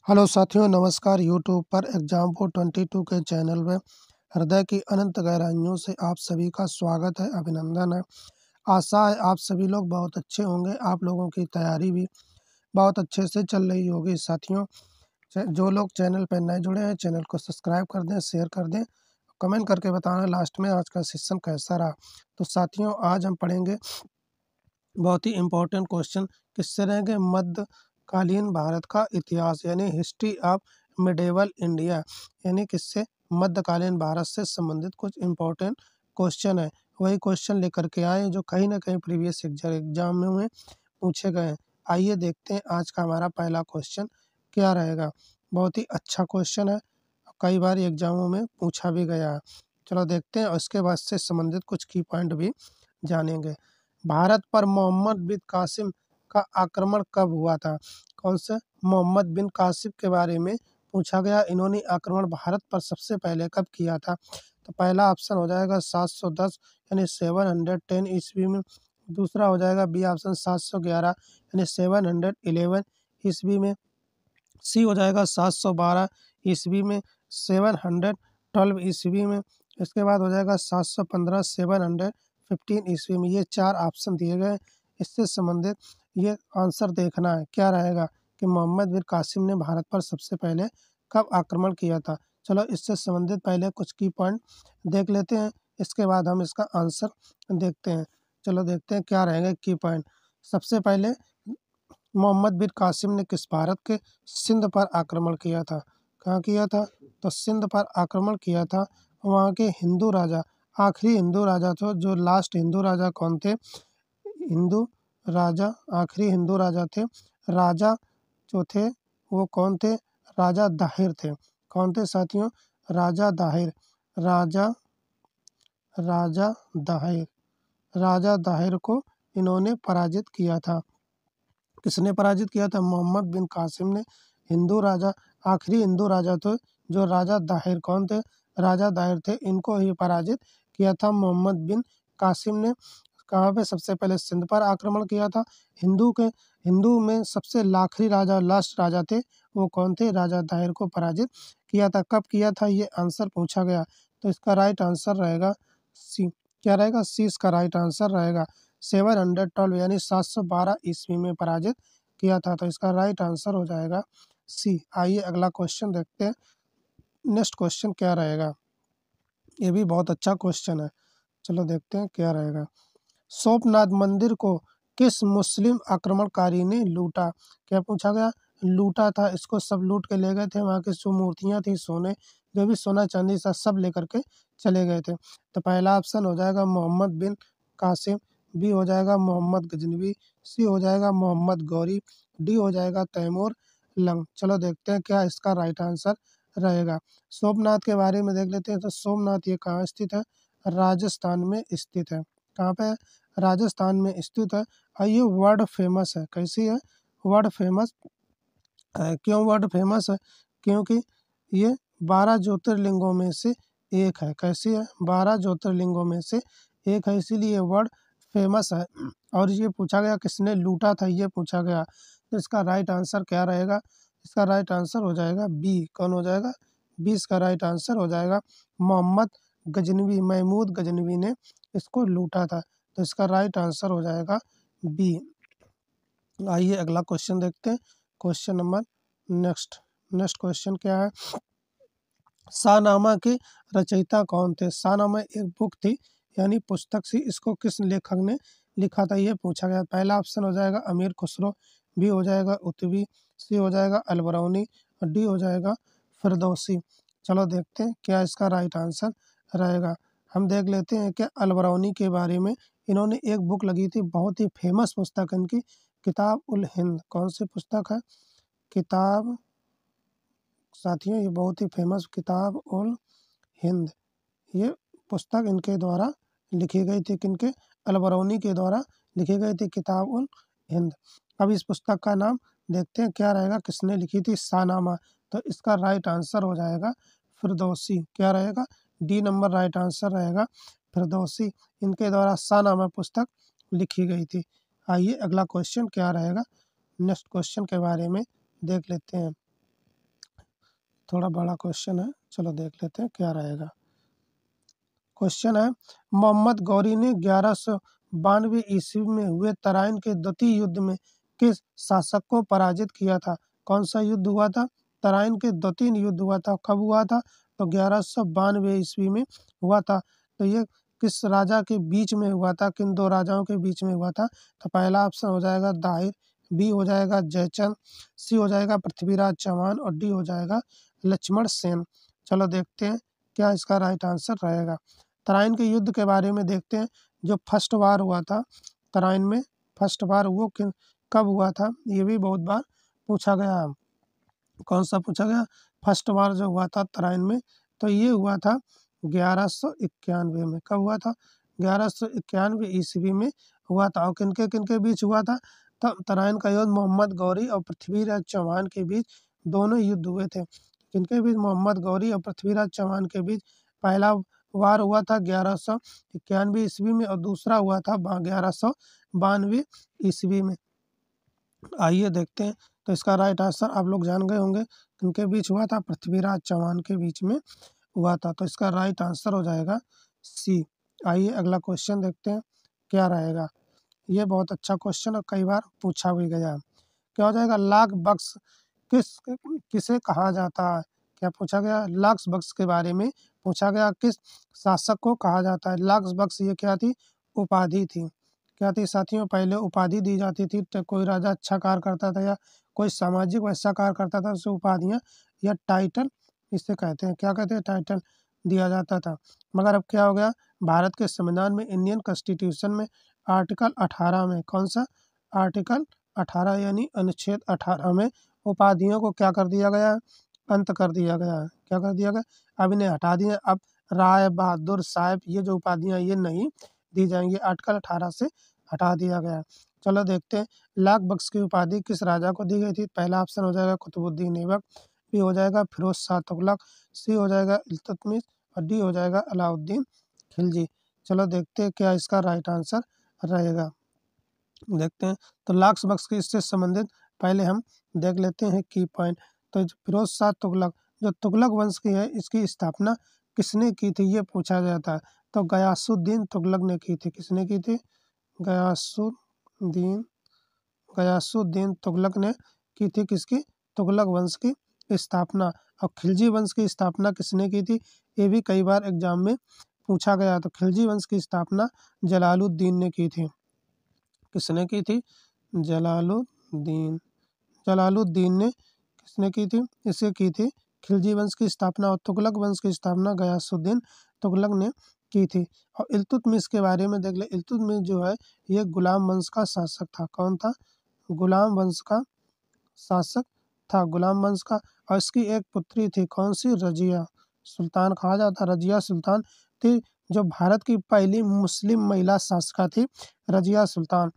Hello साथियों, नमस्कार। YouTube पर एग्जाम फॉर 22 के चैनल में हृदय की अनंत गहराइयों से आप सभी का स्वागत है, अभिनंदन है। आशा है आप सभी लोग बहुत अच्छे होंगे, आप लोगों की तैयारी भी बहुत अच्छे से चल रही होगी। साथियों, जो लोग चैनल पर नए जुड़े हैं, चैनल को सब्सक्राइब कर दें, शेयर कर दें, कमेंट करके बताना लास्ट में आज का सेशन कैसा रहा। तो साथियों, आज हम पढ़ेंगे बहुत ही इम्पोर्टेंट क्वेश्चन। किससे रहेंगे? मध्यकालीन भारत का इतिहास यानी हिस्ट्री ऑफ मिडेवल इंडिया, यानी किससे? मध्यकालीन भारत से संबंधित कुछ इम्पोर्टेंट क्वेश्चन है। वही क्वेश्चन लेकर के आए जो कहीं ना कहीं प्रीवियस एग्जाम में हुए पूछे गए हैं। आइए देखते हैं आज का हमारा पहला क्वेश्चन क्या रहेगा। बहुत ही अच्छा क्वेश्चन है, कई बार एग्जामों में पूछा भी गया है। चलो देखते हैं, उसके बाद से संबंधित कुछ की पॉइंट भी जानेंगे। भारत पर मोहम्मद बिन कासिम का आक्रमण कब हुआ था? कौन से? मोहम्मद बिन कासिम के बारे में पूछा गया। इन्होंने आक्रमण भारत पर सबसे पहले कब किया था? तो पहला ऑप्शन हो जाएगा 710 यानी 710 ईस्वी में। दूसरा हो जाएगा बी ऑप्शन 711 यानी 711 ईस्वी में। सी हो जाएगा 712 ईस्वी में, 712 ईस्वी में। इसके बाद हो जाएगा 715 715 ईस्वी में। ये चार ऑप्शन दिए गए। इससे संबंधित ये आंसर देखना है क्या रहेगा कि मोहम्मद बिन कासिम ने भारत पर सबसे पहले कब आक्रमण किया था। चलो इससे संबंधित पहले कुछ की पॉइंट देख लेते हैं, इसके बाद हम इसका आंसर देखते हैं। चलो देखते हैं क्या रहेगा की पॉइंट। सबसे पहले मोहम्मद बिन कासिम ने किस भारत के सिंध पर आक्रमण किया था? कहाँ किया था? तो सिंध पर आक्रमण किया था। वहाँ के हिंदू राजा, आखिरी हिंदू राजा थे, जो लास्ट हिंदू राजा कौन थे? हिंदू राजा, आखिरी हिंदू राजा थे। राजा जो थे वो कौन थे? राजा दाहिर थे। कौन थे साथियों? राजा दाहिर। राजा राजा दाहिर राजा दाहिर को इन्होंने पराजित किया था। किसने पराजित किया था? मोहम्मद बिन कासिम ने। हिंदू राजा, आखिरी हिंदू राजा थे जो राजा दाहिर। कौन थे? राजा दाहिर थे। इनको ही पराजित किया था मोहम्मद बिन कासिम ने। कहाँ पे? सबसे पहले सिंध पर आक्रमण किया था। हिंदू में सबसे आखिरी राजा, लास्ट राजा थे, वो कौन थे? राजा दाहिर को पराजित किया था। कब किया था ये आंसर पूछा गया, तो इसका राइट आंसर रहेगा सी। क्या रहेगा? सी इसका राइट आंसर रहेगा। 712 यानी 712 ईस्वी में पराजित किया था, तो इसका राइट आंसर हो जाएगा सी। आइए अगला क्वेश्चन देखते हैं। नेक्स्ट क्वेश्चन क्या रहेगा? ये भी बहुत अच्छा क्वेश्चन है। चलो देखते हैं क्या रहेगा। सोमनाथ मंदिर को किस मुस्लिम आक्रमणकारी ने लूटा? क्या पूछा गया? लूटा था। इसको सब लूट के ले गए थे। वहाँ की जो मूर्तियाँ थी, सोने, जो भी सोना चांदी था, सब लेकर के चले गए थे। तो पहला ऑप्शन हो जाएगा मोहम्मद बिन कासिम, बी हो जाएगा मोहम्मद गजनवी, सी हो जाएगा मोहम्मद गौरी, डी हो जाएगा तैमूर लंग। चलो देखते हैं क्या इसका राइट आंसर रहेगा। सोमनाथ के बारे में देख लेते हैं। तो सोमनाथ ये कहाँ स्थित है? राजस्थान में स्थित है। कहाँ पे है? राजस्थान में स्थित है। और ये वर्ल्ड फेमस है। कैसी है? वर्ल्ड फेमस है। क्यों वर्ल्ड फेमस है? क्योंकि ये 12 ज्योतिर्लिंगों में से एक है। कैसी है? 12 ज्योतिर्लिंगों में से एक है, इसीलिए वर्ल्ड फेमस है। और ये पूछा गया किसने लूटा था, ये पूछा गया, तो इसका राइट आंसर क्या रहेगा? इसका राइट आंसर हो जाएगा बी। कौन हो जाएगा? बी इसका राइट आंसर हो जाएगा। मोहम्मद गजनवी, महमूद गजनवी ने इसको लूटा था, तो इसका राइट आंसर हो जाएगा बी। आइए अगला क्वेश्चन देखते हैं। क्वेश्चन नंबर नेक्स्ट क्वेश्चन क्या है? शाहनामा के रचयिता कौन थे? शाहनामा एक बुक थी, यानी पुस्तक थी। इसको किस लेखक ने लिखा था, ये पूछा गया। पहला ऑप्शन हो जाएगा अमीर खुसरो, बी हो जाएगा उतवी, सी हो जाएगा अलबरौनी और डी हो जाएगा फिरदौसी। चलो देखते हैं क्या इसका राइट आंसर रहेगा। हम देख लेते हैं कि अलबरौनी के बारे में इन्होंने एक बुक लगी थी, बहुत ही फेमस पुस्तक इनकी, किताब उल हिंद। कौन सी पुस्तक है? किताब, साथियों ये बहुत ही फेमस किताब उल हिंद, ये पुस्तक इनके द्वारा लिखी गई थी। किनके? अलबरौनी के द्वारा लिखी गई थी किताब उल हिंद। अब इस पुस्तक का नाम देखते हैं क्या रहेगा, किसने लिखी थी? शाहनामा। तो इसका राइट आंसर हो जाएगा फिरदौसी। क्या रहेगा? डी नंबर राइट आंसर रहेगा फिरदौसी। इनके द्वारा शाहनामा पुस्तक लिखी गई थी। आइए अगला क्वेश्चन क्या रहेगा, नेक्स्ट क्वेश्चन के बारे में देख लेते हैं। थोड़ा बड़ा क्वेश्चन है, चलो देख लेते हैं क्या रहेगा। क्वेश्चन है, मोहम्मद गौरी ने 1192 ईस्वी में हुए तराइन के द्वितीय युद्ध में किस शासक को पराजित किया था? कौन सा युद्ध हुआ था? तराइन के द्वितीय युद्ध हुआ था। कब हुआ था? तो 1192 ईस्वी में हुआ था। तो ये किस राजा के बीच में हुआ था? किन दो राजाओं के बीच में हुआ था? तो पहला ऑप्शन हो जाएगा दाहिर, बी हो जाएगा जयचंद, सी हो जाएगा पृथ्वीराज चौहान और डी हो जाएगा लक्ष्मण सेन। चलो देखते हैं क्या इसका राइट आंसर रहेगा। तराइन के युद्ध के बारे में देखते हैं। जो फर्स्ट वार हुआ था तराइन में, फर्स्ट वार वो कब हुआ था? ये भी बहुत बार पूछा गया है। कौन सा पूछा गया? फर्स्ट वार जो हुआ था तराइन में, तो ये हुआ था 1191 में। कब हुआ था? 1191 ईस्वी में हुआ था। और किनके किनके बीच हुआ था? तब तराइन का युद्ध मोहम्मद गौरी और पृथ्वीराज चौहान के बीच दोनों युद्ध हुए थे। किनके बीच? मोहम्मद गौरी और पृथ्वीराज चौहान के बीच पहला वार हुआ था 1191 ईस्वी में और दूसरा हुआ था 1192 ईस्वी में। आइए देखते हैं। तो इसका राइट आंसर आप लोग जान गए होंगे किनके बीच हुआ था? पृथ्वीराज चौहान के बीच में हुआ था। तो इसका राइट आंसर हो जाएगा सी। आइए अगला क्वेश्चन देखते हैं क्या रहेगा। ये बहुत अच्छा क्वेश्चन और कई बार पूछा भी गया। क्या हो जाएगा? लाख बक्स किसे कहा जाता है? क्या पूछा गया? लाक्स बक्स के बारे में पूछा गया। किस शासक को कहा जाता है? लाक्स बक्स ये क्या थी? उपाधि थी। क्या थी साथियों? पहले उपाधि दी जाती थी। तो कोई राजा अच्छा कार्य करता था या कोई सामाजिक वैसा कार्य करता था, उसे उपाधियाँ या टाइटल इसे कहते हैं। क्या कहते हैं? टाइटल दिया जाता था। मगर अब क्या हो गया? भारत के संविधान में, इंडियन कॉन्स्टिट्यूशन में आर्टिकल 18 में, कौन सा? आर्टिकल 18 यानी अनुच्छेद 18 में उपाधियों को क्या कर दिया गया है? अंत कर दिया गया है। क्या कर दिया गया? अब इन्हें हटा दिया। अब राय, बहादुर, साहब ये जो उपाधियाँ ये नहीं दी जाएंगी। आर्टिकल 18 से हटा दिया गया है। चलो देखते हैं लाख बख्श की उपाधि किस राजा को दी गई थी। पहला ऑप्शन हो जाएगा कुतुबुद्दीन ऐबक, बी हो जाएगा फिरोज शाह तुगलक, सी हो जाएगा इल्तुतमिश और डी हो जाएगा अलाउद्दीन खिलजी। चलो देखते हैं क्या इसका राइट आंसर रहेगा। देखते हैं। तो लाक्स बक्स की इससे संबंधित पहले हम देख लेते हैं की पॉइंट। तो फिरोज शाह तुगलक जो तुगलक वंश की है, इसकी स्थापना किसने की थी ये पूछा जाता है। तो गयासुद्दीन तुगलक ने की थी। किसने की थी? गयासुद्दीन गयासुद्दीन तुगलक ने की थी। किसकी? तुगलक वंश की स्थापना। और खिलजी वंश की स्थापना किसने की थी? ये भी कई बार एग्जाम में पूछा गया। तो खिलजी वंश की स्थापना जलालुद्दीन ने की थी। किसने की थी? जलालुद्दीन। जलालुद्दीन ने किसने की थी? इसे की थी खिलजी वंश की स्थापना। और तुगलक वंश की स्थापना गयासुद्दीन तुगलक ने की थी। और इल्तुतमिश के बारे में देख ले। इल्तुतमिश जो है ये गुलाम वंश का शासक था। कौन था? गुलाम वंश का शासक था। गुलाम वंश का। और इसकी एक पुत्री थी। कौन सी? रजिया सुल्तान कहा जाता। रजिया सुल्तान थी जो भारत की पहली मुस्लिम महिला शासिका थी। रजिया सुल्तान।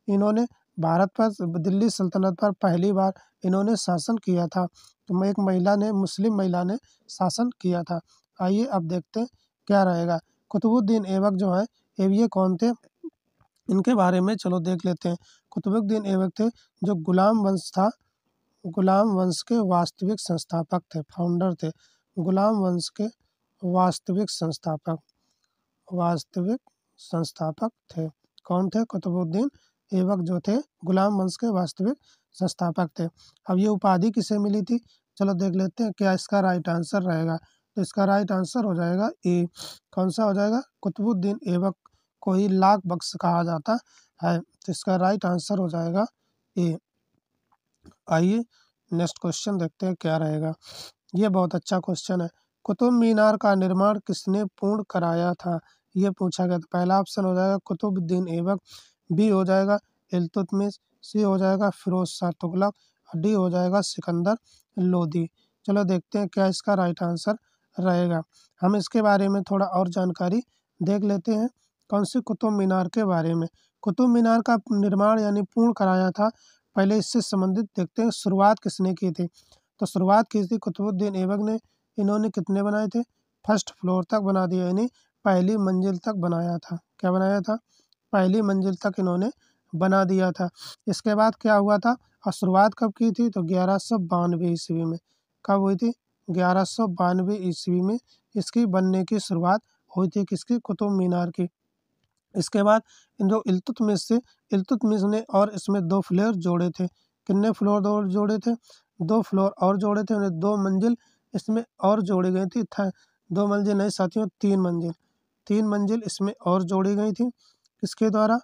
इन्होंने भारत पर, दिल्ली सल्तनत पर पहली बार इन्होंने शासन किया था। तो एक महिला ने, मुस्लिम महिला ने शासन किया था। आइए अब देखते हैं क्या रहेगा। कुतुबुद्दीन ऐबक जो है ये कौन थे? इनके बारे में चलो देख लेते हैं। कुतुबुद्दीन ऐबक थे जो गुलाम वंश था, गुलाम वंश के वास्तविक संस्थापक थे, फाउंडर थे। गुलाम वंश के वास्तविक संस्थापक, वास्तविक संस्थापक थे। कौन थे? कुतुबुद्दीन ऐबक जो थे गुलाम वंश के वास्तविक संस्थापक थे। अब ये उपाधि किसे मिली थी? चलो देख लेते हैं क्या इसका राइट आंसर रहेगा। तो इसका राइट आंसर हो जाएगा ए। कौन सा हो जाएगा? कुतुबुद्दीन ऐबक को ही लाख बख्श कहा जाता है। तो इसका राइट आंसर हो जाएगा ए। आइए नेक्स्ट क्वेश्चन देखते हैं क्या रहेगा। ये बहुत अच्छा क्वेश्चन है। कुतुब मीनार का निर्माण किसने पूर्ण कराया था? ये पूछा गया। तो पहला ऑप्शन हो जाएगा कुतुबुद्दीन ऐबक, बी हो जाएगा इल्तुतमिश, सी हो जाएगा फिरोज शाह तुगलक और डी हो जाएगा सिकंदर लोदी। चलो देखते हैं क्या इसका राइट आंसर रहेगा। हम इसके बारे में थोड़ा और जानकारी देख लेते हैं। कौन सी? कुतुब मीनार के बारे में। कुतुब मीनार का निर्माण यानी पूर्ण कराया था। पहले इससे संबंधित देखते हैं शुरुआत किसने की थी। तो शुरुआत की थी कुतुबुद्दीन ऐबक ने। इन्होंने कितने बनाए थे? फर्स्ट फ्लोर तक बना दिया, यानी पहली मंजिल तक बनाया था। क्या बनाया था? पहली मंजिल तक इन्होंने बना दिया था। इसके बाद क्या हुआ था और शुरुआत कब की थी? तो 1192 ईस्वी में। कब हुई थी? 1192 ईस्वी में इसकी बनने की शुरुआत हुई थी, किसकी? कुतुब मीनार की। इसके बाद इन जो इल्तुतमिश ने और इसमें 2 फ्लोर जोड़े थे। कितने फ्लोर और जोड़े थे? 2 फ्लोर और जोड़े थे, उन्हें 2 मंजिल इसमें और जोड़ी गई थी। 2 मंजिल नहीं साथियों, 3 मंजिल, 3 मंजिल इसमें और जोड़ी गई थी। किसके द्वारा?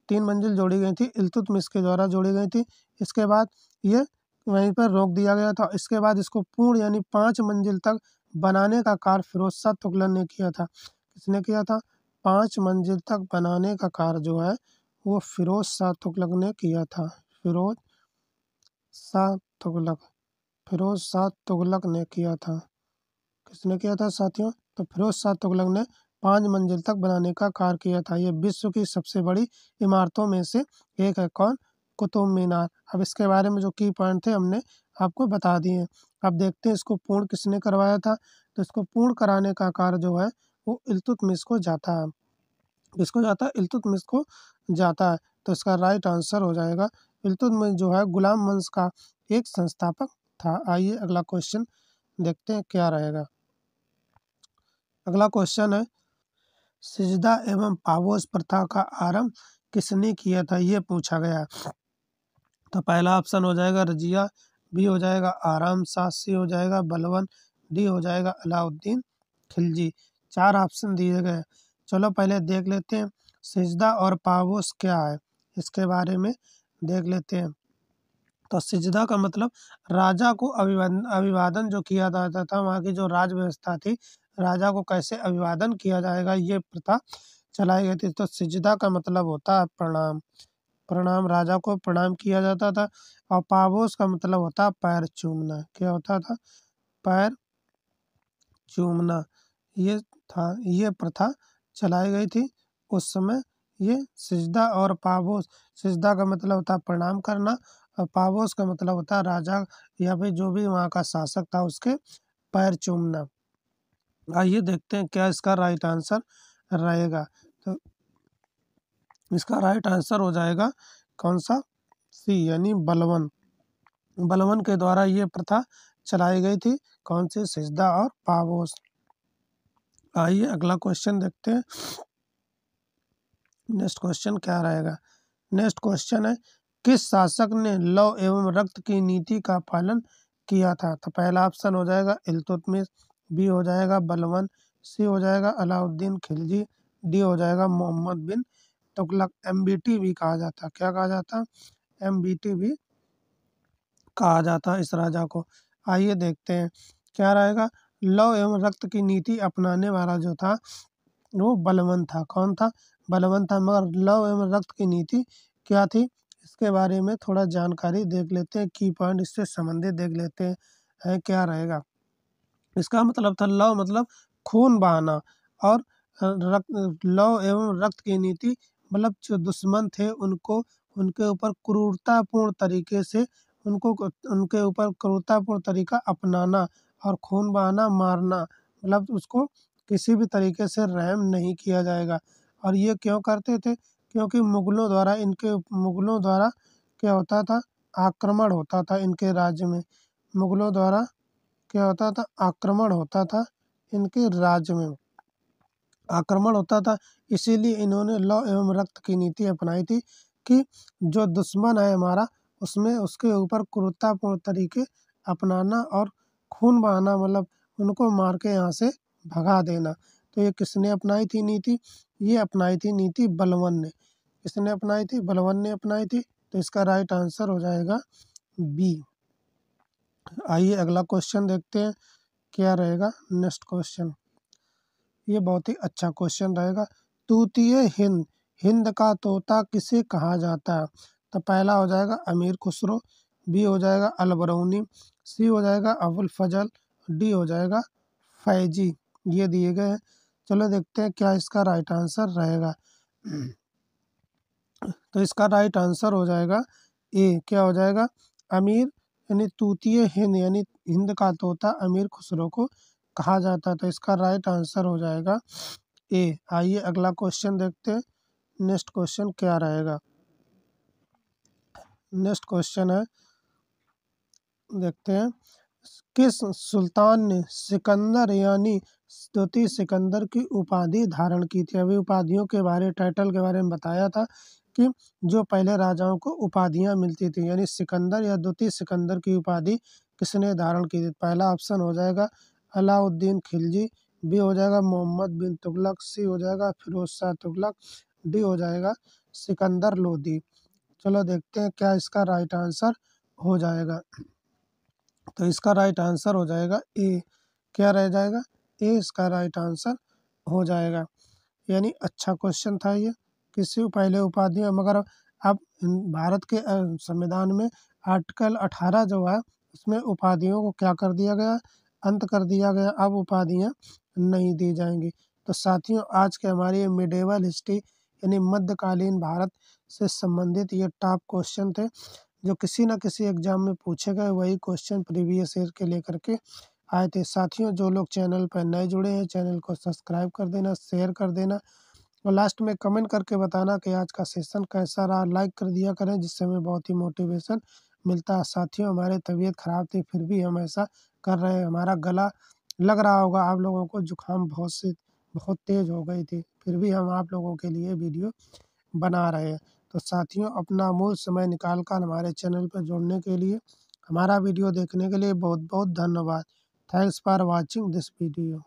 3 मंजिल जोड़ी गई थी, इल्तुतमिश के द्वारा जोड़ी गई थी। इसके बाद ये वहीं पर रोक दिया गया था। इसके बाद इसको पूर्ण यानी 5 मंजिल तक बनाने का कार्य फिरोज शाह तुगलक ने किया था। किसने किया था? 5 मंजिल तक बनाने का कार्य जो है वो फिरोज शाह तुगलक ने किया था। फिरोज शाह तुगलक, फिरोज शाह तुगलक ने किया था। किसने किया था साथियों? तो फिरोज शाह तुगलक ने 5 मंजिल तक बनाने का कार्य किया था। ये विश्व की सबसे बड़ी इमारतों में से एक है। कौन? कुतुब मीनार। अब इसके बारे में जो की पॉइंट थे हमने आपको बता दिए। अब देखते हैं इसको पूर्ण किसने करवाया था। तो इसको पूर्ण कराने का कार्य जो है वो इल्तुतमिश को जाता है। किसको जाता है? इल्तुतमिश को जाता है। तो इसका राइट आंसर हो जाएगा इल्तुतमिश जो है गुलाम वंश का एक संस्थापक था। आइए अगला क्वेश्चन देखते हैं क्या रहेगा। अगला क्वेश्चन है, सिजदा एवं पापोस प्रथा का आरंभ किसने किया था? ये पूछा गया। तो पहला ऑप्शन हो जाएगा रजिया, बी हो जाएगा आराम शाह, सी हो जाएगा बलवन, डी हो जाएगा अलाउद्दीन खिलजी। 4 ऑप्शन दिए गए। चलो पहले देख लेते हैं सिजदा और पापोस क्या है, इसके बारे में देख लेते हैं। तो सिजदा का मतलब राजा को अभिवादन जो किया जाता था, वहाँ की जो राज व्यवस्था थी, राजा को कैसे अभिवादन किया जाएगा ये प्रथा चलाई गई थी। तो सिजदा का मतलब होता है प्रणाम, प्रणाम, राजा को प्रणाम किया जाता था। और पावोस का मतलब होता है पैर चूमना। क्या होता था? पैर चूमना। ये था, ये प्रथा चलाई गई थी उस समय। ये सिजदा और पावोस, सिजदा का मतलब होता है प्रणाम करना और पावोस का मतलब होता है राजा या फिर जो भी वहाँ का शासक था उसके पैर चूमना। आइए देखते हैं क्या इसका राइट आंसर रहेगा। तो इसका राइट आंसर हो जाएगा कौन सा? सी यानी बलवन। बलवन के द्वारा ये प्रथा चलाई गई थी। कौन सी? सिजदा और पावोस। आइए अगला क्वेश्चन देखते हैं। नेक्स्ट क्वेश्चन क्या रहेगा? नेक्स्ट क्वेश्चन है, किस शासक ने लौ एवं रक्त की नीति का पालन किया था? तो पहला ऑप्शन हो जाएगा इल्तुतमिश, बी हो जाएगा बलवन, सी हो जाएगा अलाउद्दीन खिलजी, डी हो जाएगा मोहम्मद बिन तुगलक। एमबीटी भी कहा जाता। क्या कहा जाता? एमबीटी भी कहा जाता इस राजा को। आइए देखते हैं क्या रहेगा। लौ एवं रक्त की नीति अपनाने वाला जो था वो बलवन था। कौन था? बलवन था। मगर लौ एवं रक्त की नीति क्या थी, इसके बारे में थोड़ा जानकारी देख लेते हैं। की पॉइंट इससे संबंधित देख लेते हैं है क्या रहेगा। इसका मतलब था लौ मतलब खून बहाना, और रक्त, लौ एवं रक्त की नीति मतलब जो दुश्मन थे उनको, उनके ऊपर क्रूरतापूर्ण तरीके से उनके ऊपर क्रूरतापूर्ण तरीका अपनाना और खून बहाना, मारना, मतलब उसको किसी भी तरीके से रहम नहीं किया जाएगा। और ये क्यों करते थे? क्योंकि मुगलों द्वारा क्या होता था? आक्रमण होता था इनके राज्य में। मुगलों द्वारा क्या होता था? आक्रमण होता था इनके राज्य में, आक्रमण होता था। इसीलिए इन्होंने लौ एवं रक्त की नीति अपनाई थी कि जो दुश्मन है हमारा, उसमें उसके ऊपर क्रूरतापूर्ण तरीके अपनाना और खून बहाना, मतलब उनको मार के यहाँ से भगा देना। तो ये किसने अपनाई थी नीति? ये अपनाई थी नीति बलवन ने। किसने अपनाई थी? बलवन ने अपनाई थी। तो इसका राइट आंसर हो जाएगा बी। आइए अगला क्वेश्चन देखते हैं क्या रहेगा। नेक्स्ट क्वेश्चन, ये बहुत ही अच्छा क्वेश्चन रहेगा। तूतीय हिंद, हिंद का तोता किसे कहा जाता है? तो पहला हो जाएगा अमीर खुसरो, बी हो जाएगा अलबरौनी, सी हो जाएगा अबुल फजल, डी हो जाएगा फैजी। ये दिए गए हैं। चलो देखते हैं क्या इसका राइट आंसर रहेगा। तो इसका राइट आंसर हो जाएगा ए। क्या हो जाएगा? अमीर यानी तूतीय हिंद यानी हिंद का तोता अमीर खुसरो को कहा जाता। तो इसका राइट आंसर हो जाएगा ए। आइए अगला क्वेश्चन देखते हैं। नेक्स्ट क्वेश्चन क्या रहेगा। नेक्स्ट क्वेश्चन है, देखते हैं, किस सुल्तान ने सिकंदर यानी स्तुति सिकंदर की उपाधि धारण की थी? अभी उपाधियों के बारे टाइटल के बारे में बताया था कि जो पहले राजाओं को उपाधियां मिलती थी, यानी सिकंदर या द्वितीय सिकंदर की उपाधि किसने धारण की थी? पहला ऑप्शन हो जाएगा अलाउद्दीन खिलजी, बी हो जाएगा मोहम्मद बिन तुगलक, सी हो जाएगा फिरोज शाह तुगलक, डी हो जाएगा सिकंदर लोदी। चलो देखते हैं क्या इसका राइट आंसर हो जाएगा। तो इसका राइट आंसर हो जाएगा ए। क्या रह जाएगा? ए इसका राइट आंसर हो जाएगा। यानी अच्छा क्वेश्चन था ये। किसी पहले उपाधियां, मगर अब भारत के संविधान में आर्टिकल 18 जो है उसमें उपाधियों को क्या कर दिया गया? अंत कर दिया गया। अब उपाधियां नहीं दी जाएंगी। तो साथियों, आज के हमारी ये मिडेवल हिस्ट्री यानी मध्यकालीन भारत से संबंधित ये टॉप क्वेश्चन थे जो किसी न किसी एग्जाम में पूछे गए, वही क्वेश्चन प्रीवियस ईयर के लेकर के आए थे। साथियों, जो लोग चैनल पर नए जुड़े हैं चैनल को सब्सक्राइब कर देना, शेयर कर देना और लास्ट में कमेंट करके बताना कि आज का सेशन कैसा रहा। लाइक कर दिया करें जिससे हमें बहुत ही मोटिवेशन मिलता है। साथियों, हमारी तबीयत खराब थी फिर भी हम ऐसा कर रहे हैं। हमारा गला लग रहा होगा आप लोगों को, जुकाम बहुत तेज हो गई थी, फिर भी हम आप लोगों के लिए वीडियो बना रहे हैं। तो साथियों, अपना अमूल्य समय निकाल कर हमारे चैनल पर जुड़ने के लिए, हमारा वीडियो देखने के लिए बहुत बहुत धन्यवाद। Thanks for watching this video.